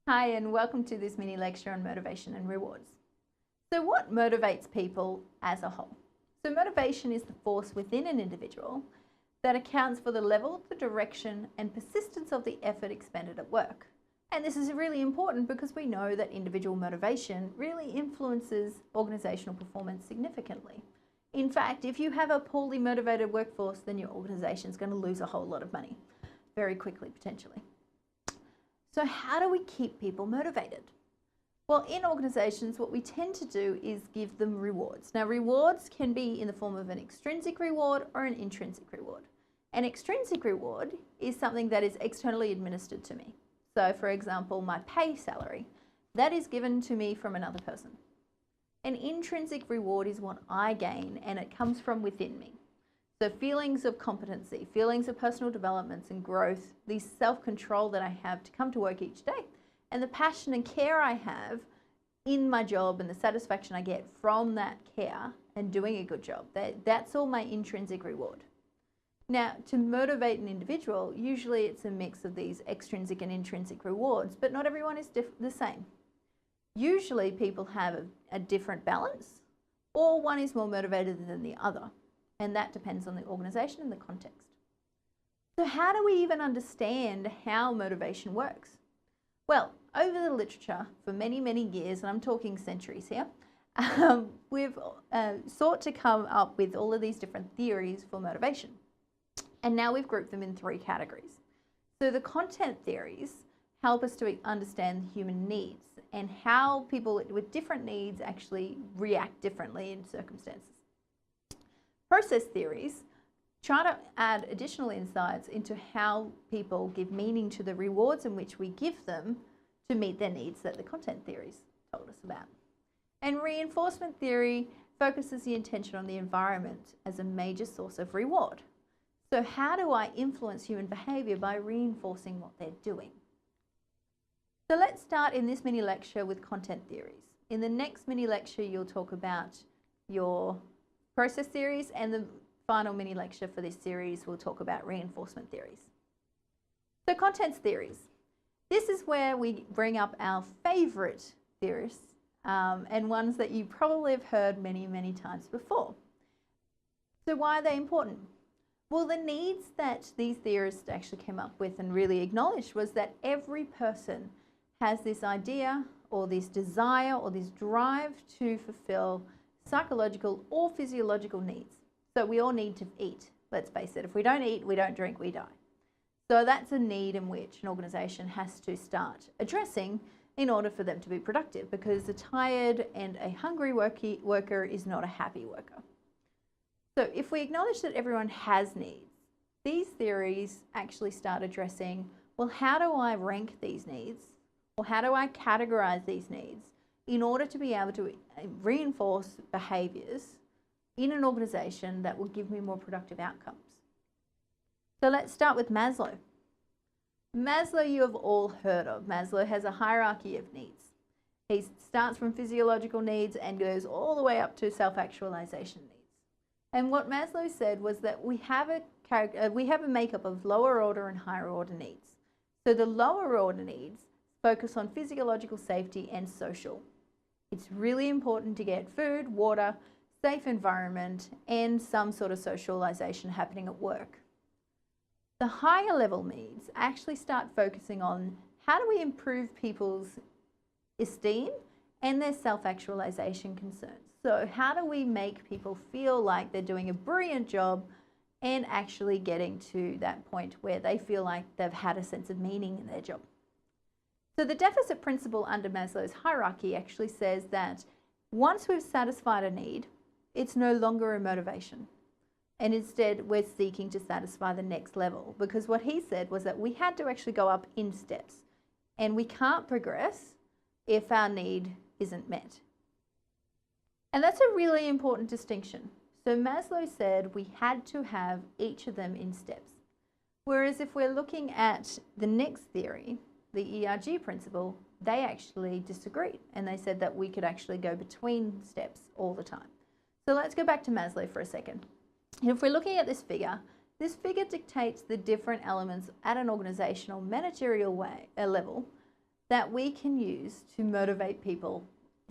Hi, and welcome to this mini lecture on motivation and rewards. So what motivates people as a whole? So motivation is the force within an individual that accounts for the level, the direction, and persistence of the effort expended at work. And this is really important because we know that individual motivation really influences organizational performance significantly. In fact, if you have a poorly motivated workforce, then your organization is going to lose a whole lot of money very quickly, potentially. So how do we keep people motivated? Well, in organizations, what we tend to do is give them rewards. Now, rewards can be in the form of an extrinsic reward or an intrinsic reward. An extrinsic reward is something that is externally administered to me. So, for example, my pay salary, that is given to me from another person. An intrinsic reward is what I gain, and it comes from within me. So feelings of competency, feelings of personal developments and growth, the self-control that I have to come to work each day, and the passion and care I have in my job and the satisfaction I get from that care and doing a good job, that's all my intrinsic reward. Now, to motivate an individual, usually it's a mix of these extrinsic and intrinsic rewards, but not everyone is the same. Usually people have a different balance, or one is more motivated than the other. And that depends on the organization and the context. So how do we even understand how motivation works? Well, over the literature for many, many years, and I'm talking centuries here, we've sought to come up with all of these different theories for motivation. And now we've grouped them in three categories. So the content theories help us to understand human needs and how people with different needs actually react differently in circumstances. Process theories try to add additional insights into how people give meaning to the rewards in which we give them to meet their needs that the content theories told us about. And reinforcement theory focuses the attention on the environment as a major source of reward. So how do I influence human behavior by reinforcing what they're doing? So let's start in this mini lecture with content theories. In the next mini lecture, you'll talk about your process theories, and the final mini lecture for this series will talk about reinforcement theories. So contents theories. This is where we bring up our favorite theorists and ones that you probably have heard many, many times before. So why are they important? Well, the needs that these theorists actually came up with and really acknowledged was that every person has this idea or this desire or this drive to fulfill psychological or physiological needs. So we all need to eat, let's face it. If we don't eat, we don't drink, we die. So that's a need in which an organization has to start addressing in order for them to be productive, because a tired and a hungry worker is not a happy worker. So if we acknowledge that everyone has needs, these theories actually start addressing, well, how do I rank these needs? Or how do I categorize these needs in order to be able to reinforce behaviors in an organization that will give me more productive outcomes? So let's start with Maslow. Maslow you have all heard of. Maslow has a hierarchy of needs. He starts from physiological needs and goes all the way up to self-actualization needs. And what Maslow said was that we have a makeup of lower order and higher order needs. So the lower order needs focus on physiological safety and social. It's really important to get food, water, safe environment, and some sort of socialization happening at work. The higher level needs actually start focusing on how do we improve people's esteem and their self-actualization concerns. So how do we make people feel like they're doing a brilliant job and actually getting to that point where they feel like they've had a sense of meaning in their job? So the deficit principle under Maslow's hierarchy actually says that once we've satisfied a need, it's no longer a motivation. And instead, we're seeking to satisfy the next level, because what he said was that we had to actually go up in steps, and we can't progress if our need isn't met. And that's a really important distinction. So Maslow said we had to have each of them in steps. Whereas if we're looking at the next theory, the ERG principle, they actually disagreed, and they said that we could actually go between steps all the time. So let's go back to Maslow for a second. And if we're looking at this figure dictates the different elements at an organizational managerial level that we can use to motivate people's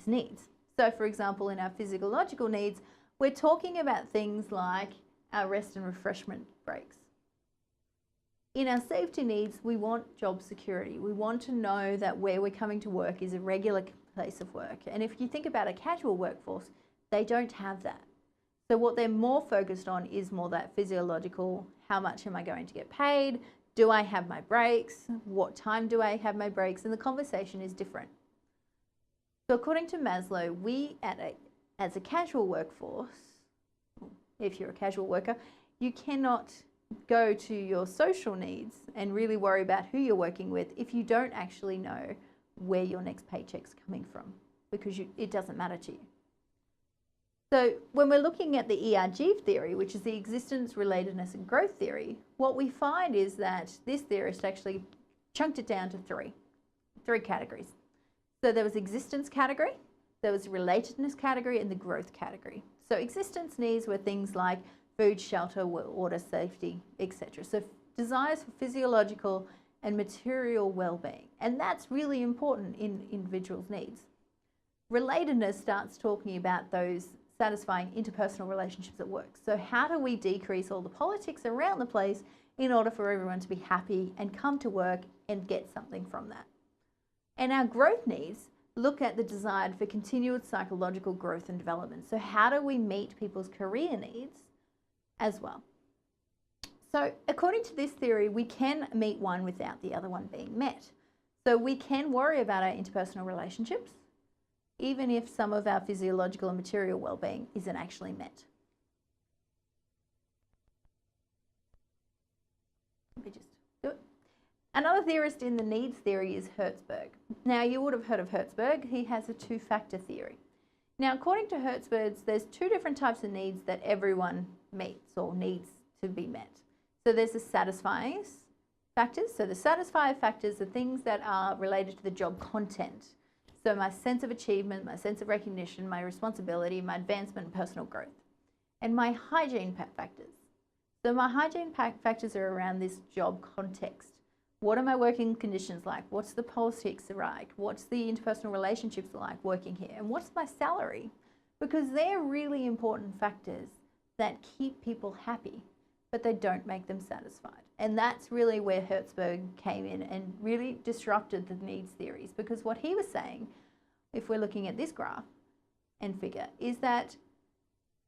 needs. So for example, in our physiological needs, we're talking about things like our rest and refreshment breaks. In our safety needs, we want job security. We want to know that where we're coming to work is a regular place of work. And if you think about a casual workforce, they don't have that. So what they're more focused on is more that physiological, how much am I going to get paid? Do I have my breaks? What time do I have my breaks? And the conversation is different. So according to Maslow, we as a casual workforce, if you're a casual worker, you cannot go to your social needs and really worry about who you're working with if you don't actually know where your next paycheck's coming from, because it doesn't matter to you. So when we're looking at the ERG theory, which is the existence, relatedness and growth theory, what we find is that this theorist actually chunked it down to three categories. So there was existence category, there was relatedness category, and the growth category. So existence needs were things like food, shelter, water, safety, etc. So desires for physiological and material well-being. And that's really important in individuals' needs. Relatedness starts talking about those satisfying interpersonal relationships at work. So how do we decrease all the politics around the place in order for everyone to be happy and come to work and get something from that? And our growth needs look at the desire for continued psychological growth and development. So how do we meet people's career needs as well? So according to this theory, we can meet one without the other one being met. So we can worry about our interpersonal relationships, even if some of our physiological and material well-being isn't actually met. Let me just do it. Another theorist in the needs theory is Hertzberg. Now, you would have heard of Hertzberg. He has a two-factor theory. Now, according to Hertzberg, there's two different types of needs that everyone meets or needs to be met. So there's the satisfying factors. So the satisfier factors are things that are related to the job content. So my sense of achievement, my sense of recognition, my responsibility, my advancement and personal growth. And my hygiene factors. So my hygiene factors are around this job context. What are my working conditions like? What's the politics like? What's the interpersonal relationships like working here? And what's my salary? Because they're really important factors that keep people happy, but they don't make them satisfied. And that's really where Hertzberg came in and really disrupted the needs theories, because what he was saying, if we're looking at this graph and figure, is that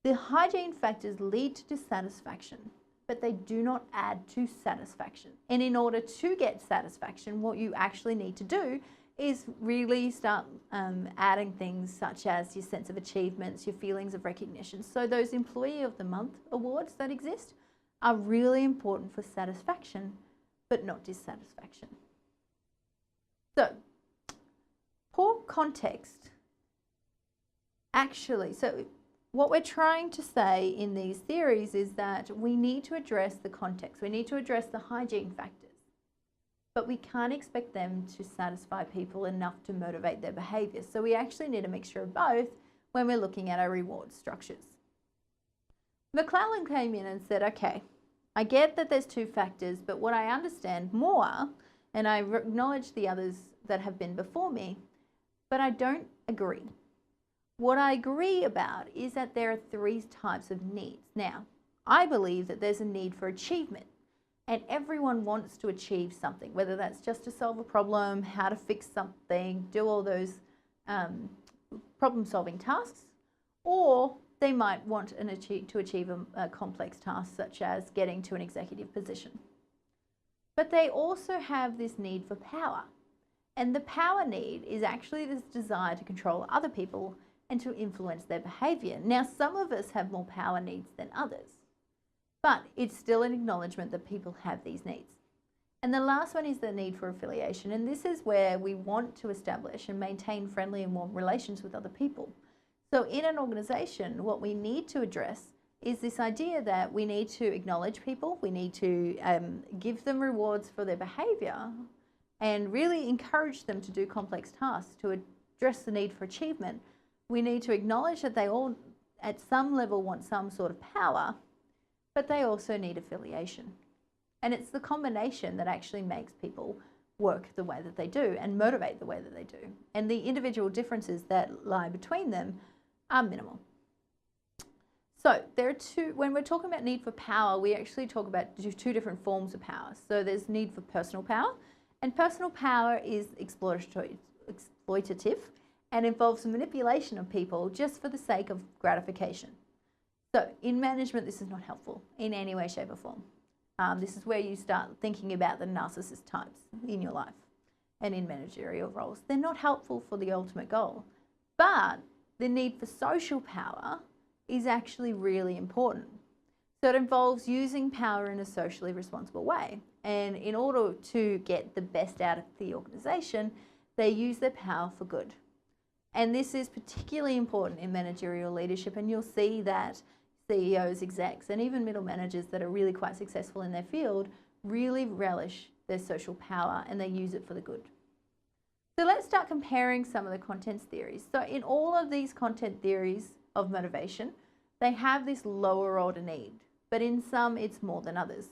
the hygiene factors lead to dissatisfaction, but they do not add to satisfaction. And in order to get satisfaction, what you actually need to do is really start adding things such as your sense of achievements, your feelings of recognition. So those Employee of the Month awards that exist are really important for satisfaction, but not dissatisfaction. So, poor context actually, so what we're trying to say in these theories is that we need to address the context. We need to address the hygiene factors, but we can't expect them to satisfy people enough to motivate their behaviour. So we actually need a mixture of both when we're looking at our reward structures. McClellan came in and said, okay, I get that there's two factors, but what I understand more, and I acknowledge the others that have been before me, but I don't agree. What I agree about is that there are three types of needs. Now, I believe that there's a need for achievement, and everyone wants to achieve something, whether that's just to solve a problem, how to fix something, do all those problem-solving tasks, or they might want to achieve a complex task such as getting to an executive position. But they also have this need for power. And the power need is actually this desire to control other people and to influence their behaviour. Now, some of us have more power needs than others, but it's still an acknowledgement that people have these needs. And the last one is the need for affiliation. And this is where we want to establish and maintain friendly and warm relations with other people. So in an organisation, what we need to address is this idea that we need to acknowledge people, we need to give them rewards for their behaviour and really encourage them to do complex tasks to address the need for achievement. We need to acknowledge that they all, at some level, want some sort of power, but they also need affiliation. And it's the combination that actually makes people work the way that they do and motivate the way that they do. And the individual differences that lie between them are minimal. So there are two, when we're talking about need for power, we actually talk about two different forms of power. So there's need for personal power, and personal power is exploitative and involves the manipulation of people just for the sake of gratification. So in management, this is not helpful in any way, shape or form. This is where you start thinking about the narcissist types in your life and in managerial roles. They're not helpful for the ultimate goal, but the need for social power is actually really important. So it involves using power in a socially responsible way. And in order to get the best out of the organisation, they use their power for good. And this is particularly important in managerial leadership, and you'll see that CEOs, execs, and even middle managers that are really quite successful in their field really relish their social power and they use it for the good. So let's start comparing some of the content theories. So in all of these content theories of motivation, they have this lower order need, but in some it's more than others.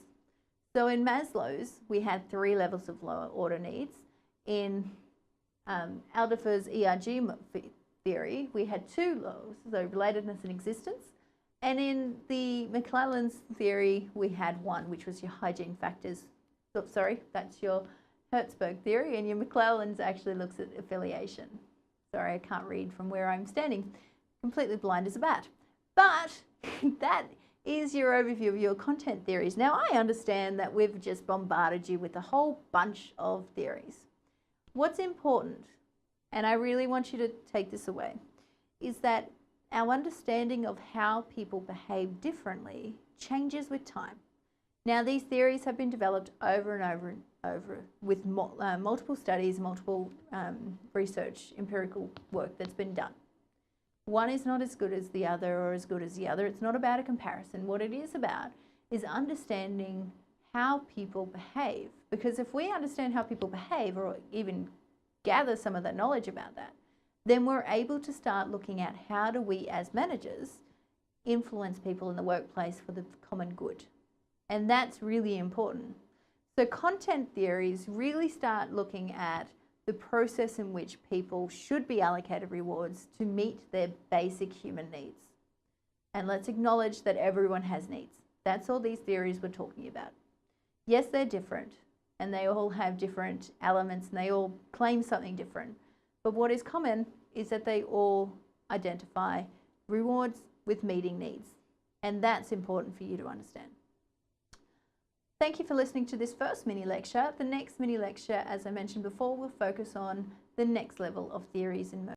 So in Maslow's, we had 3 levels of lower order needs. In Alderfer's ERG theory, we had 2 levels, so relatedness and existence. And in the McClellan's theory, we had 1, which was your hygiene factors. Oh, sorry, that's your Hertzberg theory, and your McClellan's actually looks at affiliation. Sorry, I can't read from where I'm standing. Completely blind as a bat. But that is your overview of your content theories. Now, I understand that we've just bombarded you with a whole bunch of theories. What's important, and I really want you to take this away, is that our understanding of how people behave differently changes with time. Now, these theories have been developed over and over and over with multiple studies, multiple research, empirical work that's been done. One is not as good as the other or as good as the other. It's not about a comparison. What it is about is understanding how people behave. Because if we understand how people behave, or even gather some of that knowledge about that, then we're able to start looking at how do we as managers influence people in the workplace for the common good. And that's really important. So content theories really start looking at the process in which people should be allocated rewards to meet their basic human needs. And let's acknowledge that everyone has needs. That's all these theories we're talking about. Yes, they're different, and they all have different elements, and they all claim something different. But what is common is that they all identify rewards with meeting needs. And that's important for you to understand. Thank you for listening to this first mini lecture. The next mini lecture, as I mentioned before, will focus on the next level of theories in motivation.